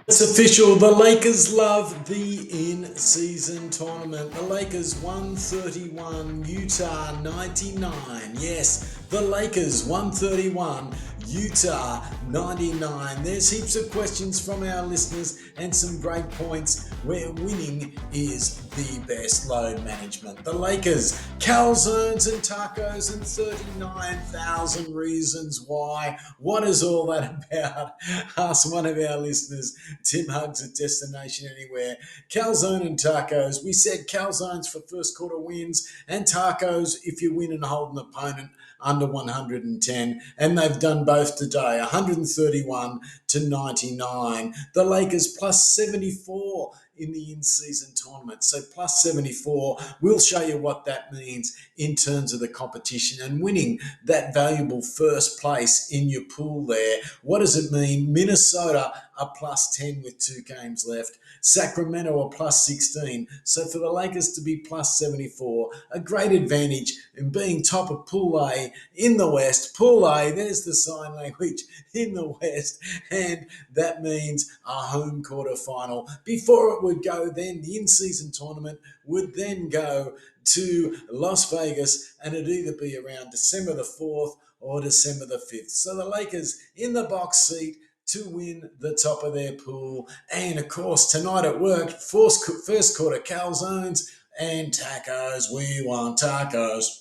It's official. The Lakers love the in-season tournament. The Lakers 131, Utah 99. Yes, the Lakers 131, Utah 99. There's heaps of questions from our listeners and some great points where winning is the best load management. The Lakers, calzones and tacos and 39,000 reasons why. What is all that about? Ask one of our listeners. Tim Hugs at Destination Anywhere. Calzone and tacos. We said calzones for first quarter wins and tacos if you win and hold an opponent under 110, and they've done both today, 131 to 99. The Lakers plus 74 in the in-season tournament. So plus 74, we'll show you what that means in terms of the competition and winning that valuable first place in your pool there. What does it mean? Minnesota are plus 10 with 2 games left. Sacramento are plus 16. So for the Lakers to be plus 74, a great advantage in being top of Pool A in the West. Pool A, there's the sign language, in the West. And that means a home quarter final. Before it would go then, the in-season tournament would then go to Las Vegas, and it'd either be around December the 4th or December the 5th. So the Lakers in the box seat to win the top of their pool. And of course, tonight it worked. First quarter calzones and tacos. We want tacos.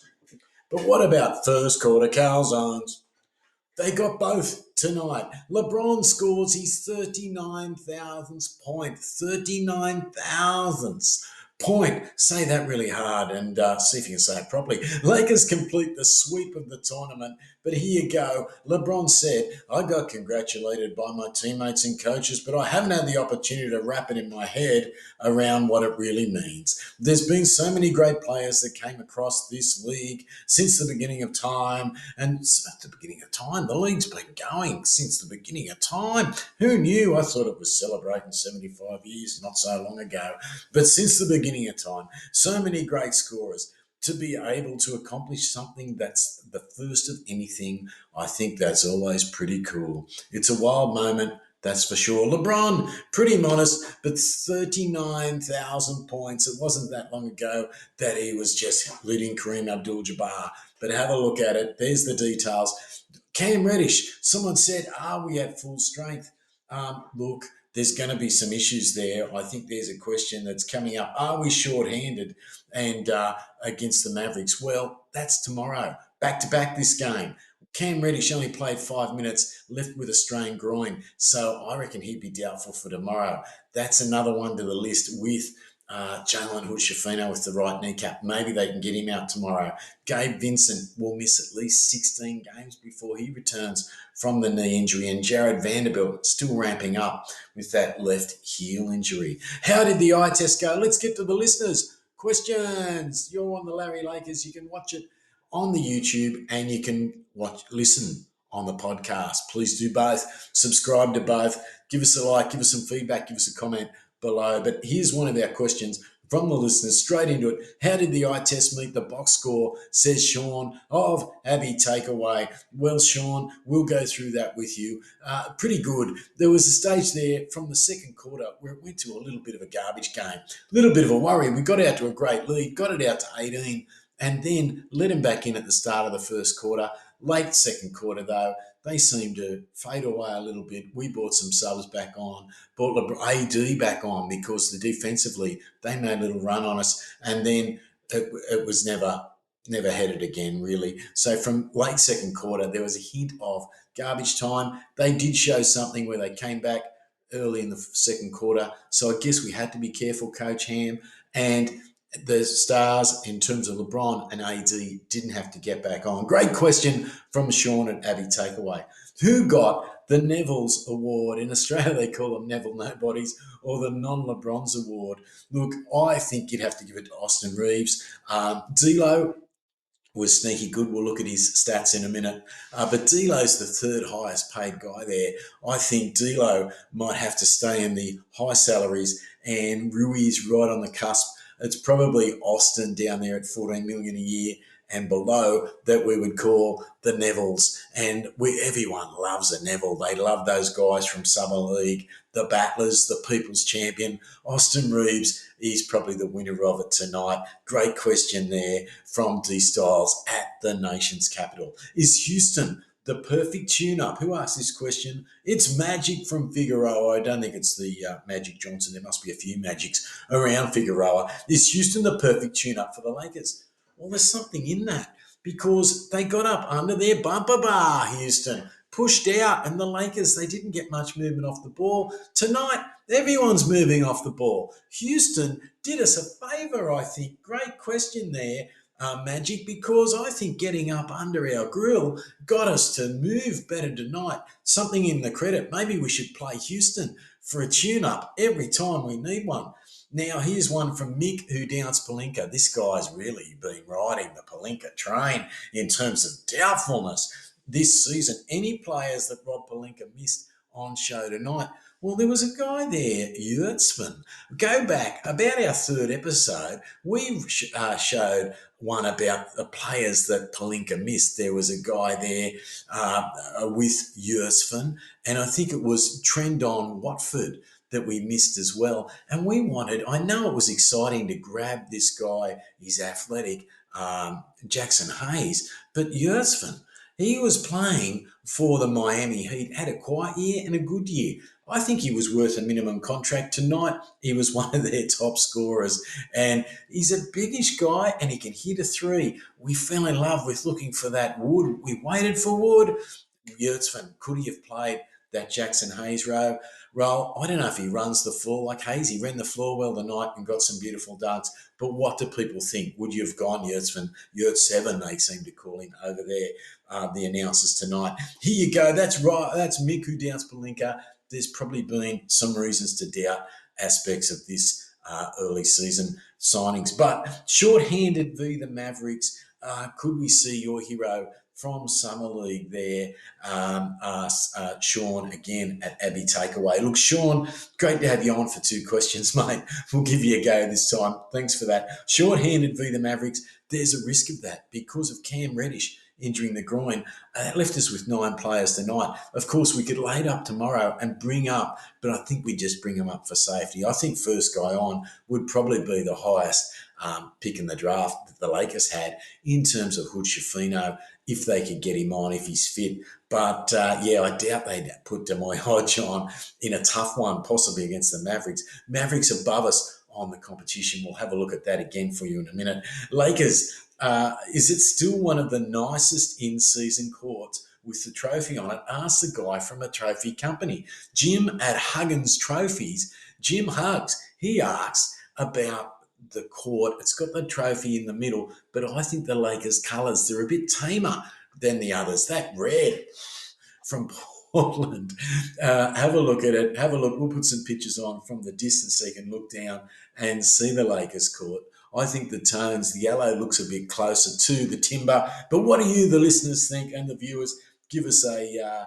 But what about first quarter calzones? They got both tonight. LeBron scores his 39,000th point. 39,000th point. Say that really hard and see if you can say it properly. Lakers complete the sweep of the tournament. But here you go. LeBron said, I got congratulated by my teammates and coaches, but I haven't had the opportunity to wrap it in my head around what it really means. There's been so many great players that came across this league since the beginning of time. And at the beginning of time, the league's been going since the beginning of time. Who knew? I thought it was celebrating 75 years not so long ago. But since the beginning of time, so many great scorers. To be able to accomplish something that's the first of anything, I think that's always pretty cool. It's a wild moment, that's for sure. LeBron, pretty modest, but 39,000 points. It wasn't that long ago that he was just leading Kareem Abdul-Jabbar. But have a look at it. There's the details. Cam Reddish, someone said, are we at full strength? Look, there's going to be some issues there. I think there's a question that's coming up. Are we short-handed and against the Mavericks? Well, that's tomorrow. Back to back this game. Cam Reddish only played 5 minutes, left with a strained groin. So I reckon he'd be doubtful for tomorrow. That's another one to the list with Jalen Hood-Shafino with the right kneecap. Maybe they can get him out tomorrow. Gabe Vincent will miss at least 16 games before he returns from the knee injury. And Jared Vanderbilt still ramping up with that left heel injury. How did the eye test go? Let's get to the listeners. Questions. You're on the Larry Lakers. You can watch it on the YouTube and you can listen on the podcast. Please do both. Subscribe to both. Give us a like, give us some feedback, give us a comment below. But here's one of our questions from the listeners, straight into it. How did the eye test meet the box score? Says Sean of Abbey Takeaway. Well, Sean, we'll go through that with you. Pretty good. There was a stage there from the second quarter where it went to a little bit of a garbage game, a little bit of a worry. We got out to a great lead, got it out to 18, and then let him back in at the start of the first quarter. Late second quarter, though, they seemed to fade away a little bit. We brought some subs back on, brought AD back on because defensively they made a little run on us, and then it was never headed again, really. So from late second quarter, there was a hint of garbage time. They did show something where they came back early in the second quarter. So I guess we had to be careful, Coach Ham. And the stars in terms of LeBron and AD didn't have to get back on. Great question from Sean at Abbey Takeaway. Who got the Neville's Award? In Australia, they call them Neville Nobodies or the non-LeBron's Award. Look, I think you'd have to give it to Austin Reeves. D'Lo was sneaky good. We'll look at his stats in a minute. But D'Lo's the third highest paid guy there. I think D'Lo might have to stay in the high salaries, and Rui's right on the cusp. It's probably Austin down there at 14 million a year, and below that we would call the Nevilles. And everyone loves a Neville. They love those guys from Summer League, the battlers, the people's champion. Austin Reeves is probably the winner of it tonight. Great question there from D Styles at the nation's capital. Is Houston the perfect tune-up? Who asked this question? It's Magic from Figueroa. I don't think it's the Magic Johnson. There must be a few Magics around Figueroa. Is Houston the perfect tune-up for the Lakers? Well, there's something in that because they got up under their bumper bar, Houston, pushed out, and the Lakers, they didn't get much movement off the ball. Tonight, everyone's moving off the ball. Houston did us a favour, I think. Great question there, Magic, because I think getting up under our grill got us to move better tonight. Something in the credit. Maybe we should play Houston for a tune-up every time we need one. Now, here's one from Mick, who doubts Palinka. This guy's really been riding the Palinka train in terms of doubtfulness this season. Any players that Rob Palinka missed on show tonight? Well, there was a guy there, Yurtsman. Go back about our third episode. We showed one about the players that Palinka missed. There was a guy there with Yurtsman, and I think it was Trendon Watford that we missed as well. And we wanted, I know it was exciting to grab this guy, he's athletic, Jackson Hayes, but Yurtsman, he was playing for the Miami Heat, had a quiet year and a good year. I think he was worth a minimum contract. Tonight, he was one of their top scorers. And he's a biggish guy and he can hit a three. We fell in love with looking for that Wood. We waited for Wood. Yurtsman, could he have played that Jackson Hayes role? I don't know if he runs the floor like Hayes. He ran the floor well tonight and got some beautiful dunks. But what do people think? Would you have gone Yurtsman? Yurt 7, they seem to call him over there, the announcers tonight. Here you go. That's right. That's Mick who doubts Palinka. There's probably been some reasons to doubt aspects of this early season signings. But short-handed v the Mavericks, could we see your hero from Summer League there, Sean, again at Abbey Takeaway? Look, Sean, great to have you on for two questions, mate. We'll give you a go this time. Thanks for that. Short-handed v the Mavericks, there's a risk of that because of Cam Reddish injuring the groin. That left us with 9 players tonight. Of course, we could lay it up tomorrow and bring up, but I think we just bring them up for safety. I think first guy on would probably be the highest pick in the draft that the Lakers had in terms of Hood Schifino, if they could get him on, if he's fit. But, I doubt they'd put Demoy Hodge on in a tough one, possibly against the Mavericks. Mavericks above us on the competition. We'll have a look at that again for you in a minute. Lakers, is it still one of the nicest in-season courts with the trophy on it? Ask the guy from a trophy company. Jim at Huggins Trophies, Jim Huggs, he asks about the court. It's got the trophy in the middle, but I think the Lakers' colours, they're a bit tamer than the others. That red from Portland. Have a look at it. Have a look. We'll put some pictures on from the distance so you can look down and see the Lakers court. I think the tones, the yellow looks a bit closer to the timber. But what do you, the listeners, think and the viewers? Give us a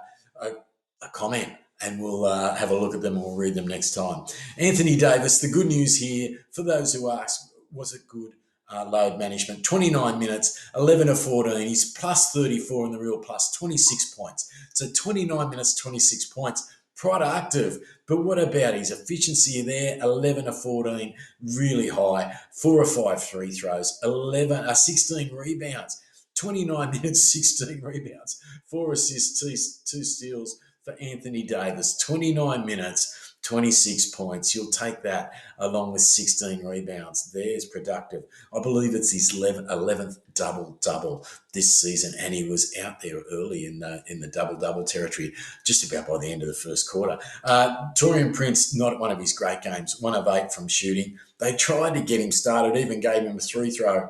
comment and we'll have a look at them and we'll read them next time. Anthony Davis, the good news here, for those who ask, was it good load management? 29 minutes, 11 of 14. He's plus 34 in the real, plus 26 points. So 29 minutes, 26 points. Productive. But what about his efficiency there? 11 of 14, really high. 4 of 5 free throws, 16 rebounds. 29 minutes, 16 rebounds, 4 assists, 2 steals for Anthony Davis. 29 minutes, 26 points. You'll take that along with 16 rebounds. There's productive. I believe it's his 11th double-double this season, and he was out there early in the double-double territory just about by the end of the first quarter. Taurean Prince, not one of his great games, 1 of 8 from shooting. They tried to get him started, even gave him a 3-throw,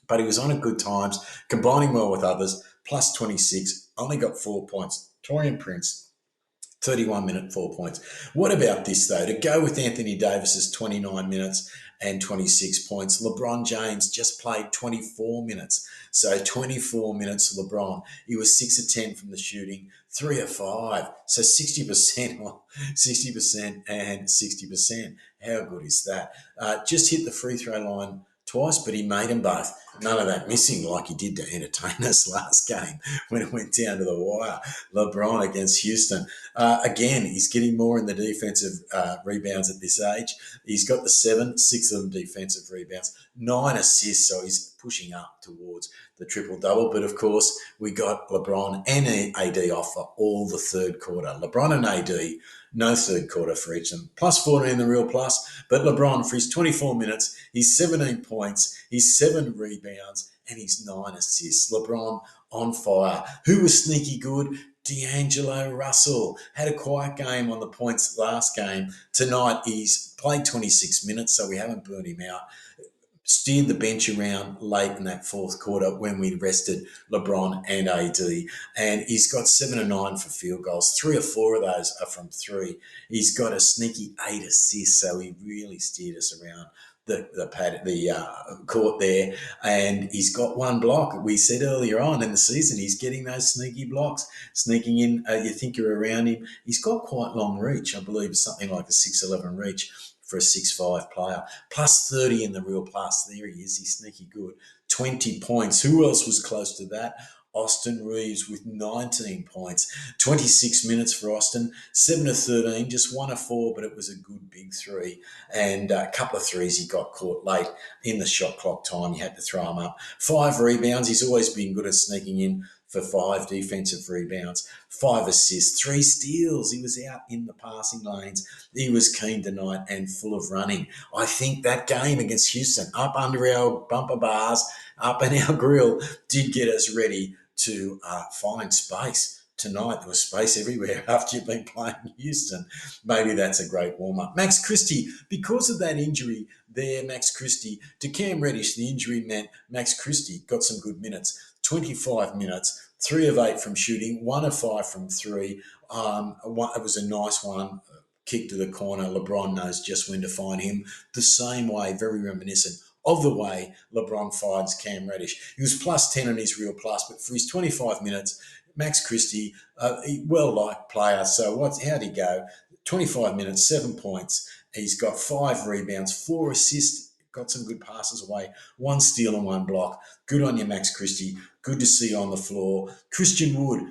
but he was on at good times, combining well with others, plus 26, only got 4 points. Taurean Prince, 31 minute, 4 points. What about this, though? To go with Anthony Davis's 29 minutes and 26 points, LeBron James just played 24 minutes. So 24 minutes, LeBron. He was 6 of 10 from the shooting, 3 of 5. So 60%, 60% and 60%. How good is that? Just hit the free throw line twice, but he made them both. None of that missing like he did to entertain us last game when it went down to the wire. LeBron against Houston. Again, he's getting more in the defensive rebounds at this age. He's got the seven, six of them defensive rebounds, 9 assists, so he's pushing up towards the triple double. But of course, we got LeBron and AD off for all the third quarter. LeBron and AD, no third quarter for each of them. Plus 14 in the real plus, but LeBron for his 24 minutes, he's 17 points, he's 7 rebounds, and he's 9 assists. LeBron on fire. Who was sneaky good? D'Angelo Russell had a quiet game on the points last game. Tonight he's played 26 minutes, so we haven't burnt him out. Steered the bench around late in that fourth quarter when we rested LeBron and AD. And he's got 7 or 9 for field goals. 3 or 4 of those are from three. He's got a sneaky 8 assists, so he really steered us around the court there, and he's got one block. We said earlier on in the season he's getting those sneaky blocks, sneaking in. You think you're around him. He's got quite long reach. I believe it's something like a 6'11" reach for a 6'5" player. Plus 30 in the real plus. There he is. He's sneaky good. 20 points. Who else was close to that? Austin Reeves with 19 points. 26 minutes for Austin. 7 of 13, just 1 of 4, but it was a good big three. And a couple of threes he got caught late in the shot clock time. He had to throw them up. 5 rebounds. He's always been good at sneaking in for 5 defensive rebounds, 5 assists, 3 steals. He was out in the passing lanes. He was keen tonight and full of running. I think that game against Houston, up under our bumper bars, up in our grill, did get us ready to find space. Tonight there was space everywhere after you've been playing Houston. Maybe that's a great warm-up. Max Christie, because of that injury there, Max Christie, to Cam Reddish, the injury meant Max Christie got some good minutes. 25 minutes, 3 of 8 from shooting, 1 of 5 from three. It was a nice one, kick to the corner. LeBron knows just when to find him. The same way, very reminiscent of the way LeBron finds Cam Reddish. He was plus 10 in his real plus, but for his 25 minutes, Max Christie, well-liked player. So how'd he go? 25 minutes, 7 points. He's got 5 rebounds, 4 assists, got some good passes away, 1 steal and 1 block. Good on you, Max Christie. Good to see on the floor. Christian Wood,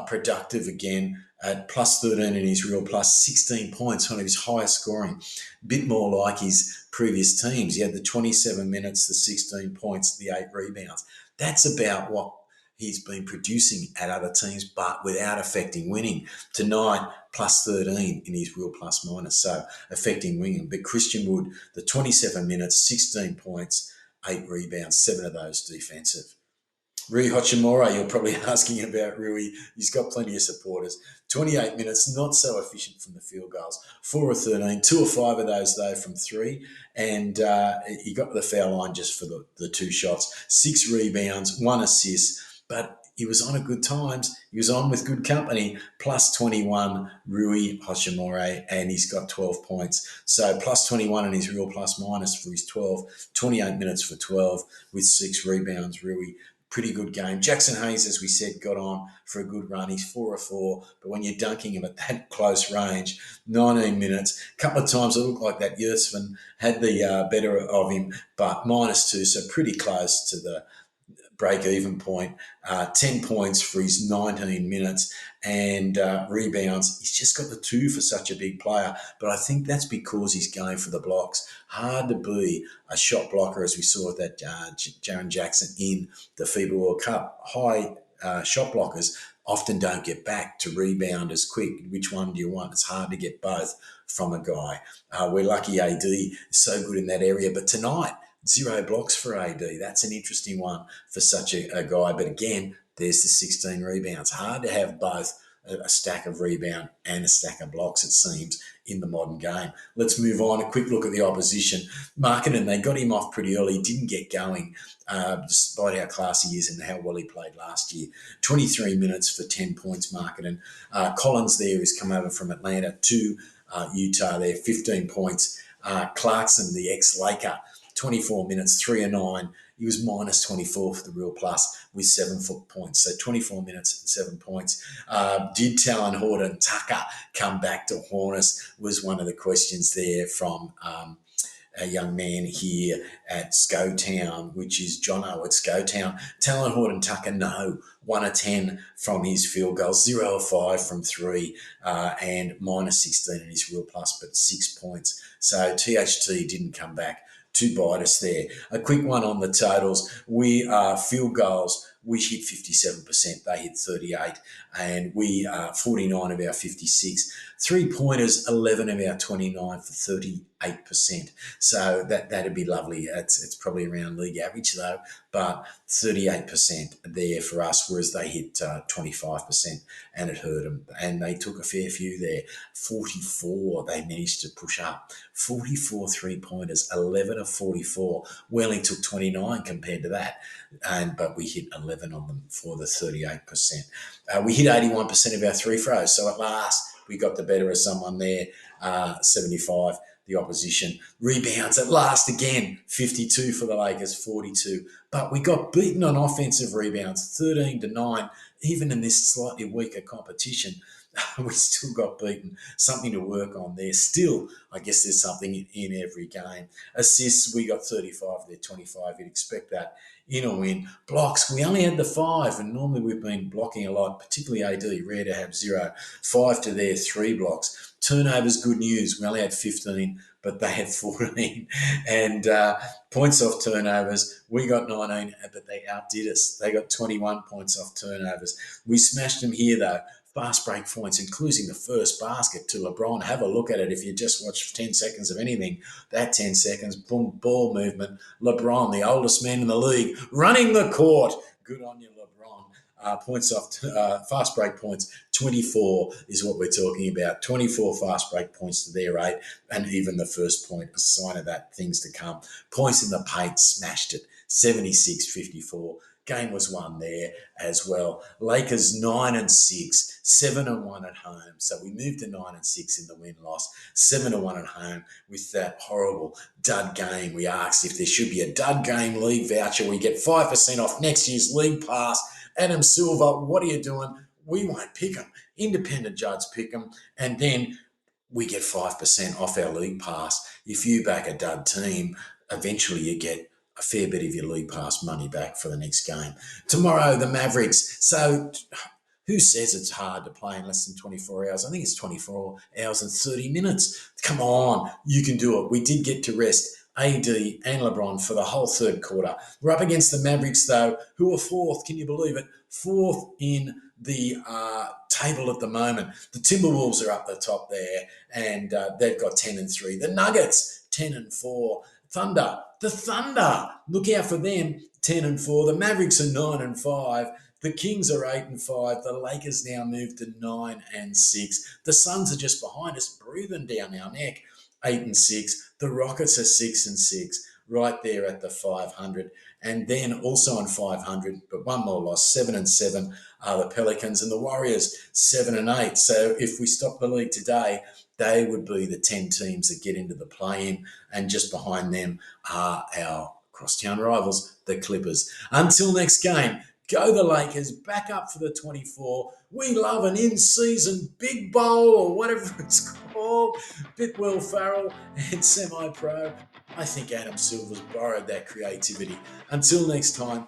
productive again at plus 13 in his real plus, 16 points, one of his highest scoring. Bit more like his previous teams. He had the 27 minutes, the 16 points, the 8 rebounds. That's about what he's been producing at other teams, but without affecting winning. Tonight, plus 13 in his real plus minus, so affecting winning. But Christian Wood, the 27 minutes, 16 points, 8 rebounds, 7 of those defensive. Rui Hachimura, you're probably asking about Rui. He's got plenty of supporters. 28 minutes, not so efficient from the field goals. 4 of 13, 2 or 5 of those, though, from 3. And he got to the foul line just for the 2 shots. 6 rebounds, 1 assist. But he was on at good times. He was on with good company. Plus 21, Rui Hachimura, and he's got 12 points. So plus 21 in his real plus minus for his 12. 28 minutes for 12 with 6 rebounds, Rui. Pretty good game. Jackson Hayes, as we said, got on for a good run. He's 4 of 4, but when you're dunking him at that close range, 19 minutes, a couple of times it looked like that Yurtsman had the better of him, but minus 2, so pretty close to the break-even point. 10 points for his 19 minutes and rebounds. He's just got the 2 for such a big player, but I think that's because he's going for the blocks. Hard to be a shot blocker, as we saw with that Jaren Jackson in the FIBA World Cup. High shot blockers often don't get back to rebound as quick. Which one do you want? It's hard to get both from a guy. We're lucky AD is so good in that area, but tonight, 0 blocks for AD. That's an interesting one for such a guy. But again, there's the 16 rebounds. Hard to have both a stack of rebound and a stack of blocks, it seems, in the modern game. Let's move on. A quick look at the opposition. Markkanen, they got him off pretty early. Didn't get going, despite how classy he is and how well he played last year. 23 minutes for 10 points, Markkanen. Collins there has come over from Atlanta to Utah there, 15 points. Clarkson, the ex-Laker, 24 minutes, 3 of 9. He was minus 24 for the real plus with 7 points. So 24 minutes and 7 points. Did Talon Horton Tucker come back to Hornets was one of the questions there from our young man here at Scotown, which is Jono at Scotown. Talon Horton Tucker, no, 1 of 10 from his field goals, 0 of 5 from three, and minus 16 in his real plus, but 6 points. So THT didn't come back to bite us there. A quick one on the totals. We field goals. We hit 57%. They hit 38, and we 49 of our 56. 3-pointers, 11 of our 29 for 38%. So that'd be lovely. It's probably around league average though, but 38% there for us, whereas they hit 25%, and it hurt them. And they took a fair few there. 44 they managed to push up. 44 3-pointers, 11 of 44. We only took 29 compared to that, but we hit 11 on them for the 38%. We hit 81% of our three throws, so at last we got the better of someone there, 75, the opposition. Rebounds at last again, 52 for the Lakers, 42. But we got beaten on offensive rebounds, 13-9, even in this slightly weaker competition. We still got beaten. Something to work on there. Still, I guess there's something in every game. Assists, we got 35, they're 25. You'd expect that in a win. Blocks, we only had the 5, and normally we've been blocking a lot, particularly AD, rare to have 0. 5 to their 3 blocks. Turnovers, good news. We only had 15, but they had 14. And points off turnovers, we got 19, but they outdid us. They got 21 points off turnovers. We smashed them here, though. Fast break points, including the first basket to LeBron. Have a look at it if you just watch 10 seconds of anything. That 10 seconds, boom, ball movement. LeBron, the oldest man in the league, running the court. Good on you, LeBron. Points off, fast break points, 24 is what we're talking about. 24 fast break points to their 8, and even the first point, a sign of that, things to come. Points in the paint, smashed it, 76-54. Game was won there as well. Lakers 9-6, 7-1 at home. So we moved to 9-6 in the win-loss, 7-1 at home with that horrible dud game. We asked if there should be a dud game league voucher. We get 5% off next year's league pass. Adam Silver, what are you doing? We won't pick them. Independent judge pick them, and then we get 5% off our league pass. If you back a dud team, eventually you get a fair bit of your league pass money back for the next game. Tomorrow, the Mavericks. So who says it's hard to play in less than 24 hours? I think it's 24 hours and 30 minutes. Come on, you can do it. We did get to rest AD and LeBron for the whole third quarter. We're up against the Mavericks, though, who are 4th. Can you believe it? 4th in the table at the moment. The Timberwolves are up the top there, and they've got 10-3. The Nuggets, 10-4. The Thunder, look out for them, 10-4. The Mavericks are 9-5. The Kings are 8-5. The Lakers now move to 9-6. The Suns are just behind us, breathing down our neck, 8-6. The Rockets are 6-6, right there at the 500. And then also on 500, but one more loss, 7-7 are the Pelicans, and the Warriors 7-8. So if we stop the league today, they would be the 10 teams that get into the play-in, and just behind them are our crosstown rivals, the Clippers. Until next game, go the Lakers, back up for the 24. We love an in-season big bowl or whatever it's called. Bit Will Farrell and semi-pro. I think Adam Silver's borrowed that creativity. Until next time,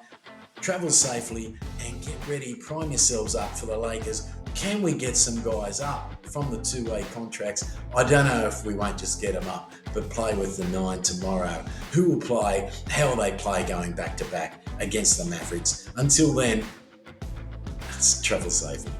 travel safely and get ready. Prime yourselves up for the Lakers. Can we get some guys up from the two-way contracts? I don't know if we won't just get them up, but play with the 9 tomorrow. Who will play? How will they play going back-to-back against the Mavericks? Until then, travel safely.